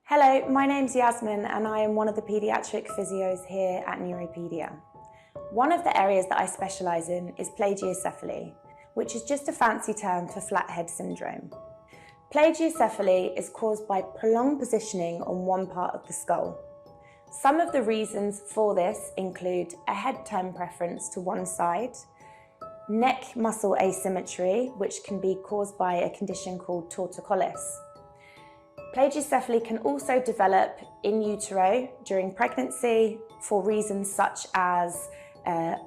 Hello, my name's Yasmine and I am one of the paediatric physios here at Neuropedia. One of the areas that I specialise in is plagiocephaly, which is just a fancy term for flat head syndrome. Plagiocephaly is caused by prolonged positioning on one part of the skull. Some of the reasons for this include a head turn preference to one side, neck muscle asymmetry, which can be caused by a condition called torticollis. Plagiocephaly can also develop in utero during pregnancy for reasons such as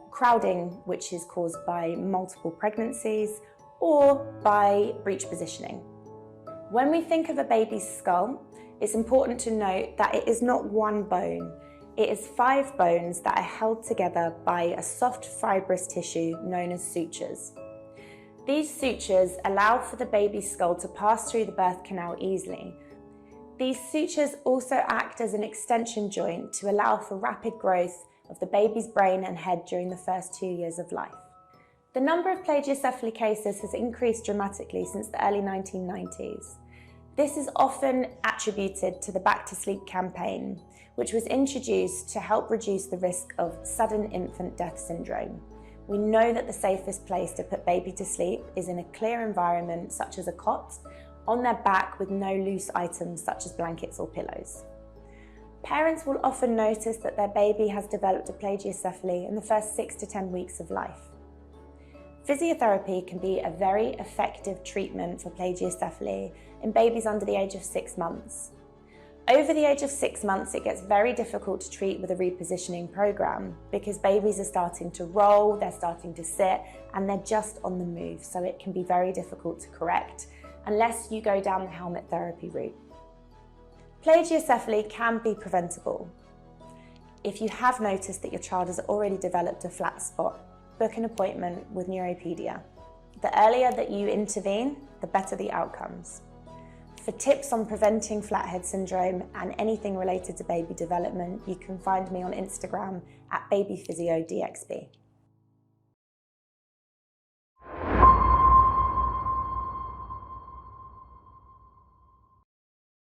crowding, which is caused by multiple pregnancies, or by breech positioning. When we think of a baby's skull, it's important to note that it is not one bone. It is 5 bones that are held together by a soft fibrous tissue known as sutures. These sutures allow for the baby's skull to pass through the birth canal easily. These sutures also act as an extension joint to allow for rapid growth of the baby's brain and head during the first 2 years of life. The number of plagiocephaly cases has increased dramatically since the early 1990s. This is often attributed to the Back to Sleep campaign, which was introduced to help reduce the risk of sudden infant death syndrome. We know that the safest place to put baby to sleep is in a clear environment such as a cot, on their back with no loose items such as blankets or pillows. Parents will often notice that their baby has developed a plagiocephaly in the first 6 to 10 weeks of life. Physiotherapy can be a very effective treatment for plagiocephaly in babies under the age of 6 months. Over the age of 6 months, it gets very difficult to treat with a repositioning program because babies are starting to roll, they're starting to sit, and they're just on the move, so it can be very difficult to correct unless you go down the helmet therapy route. Plagiocephaly can be preventable. If you have noticed that your child has already developed a flat spot, book an appointment with Neuropedia. The earlier that you intervene, the better the outcomes. For tips on preventing flathead syndrome and anything related to baby development, you can find me on Instagram at babyphysiodxb.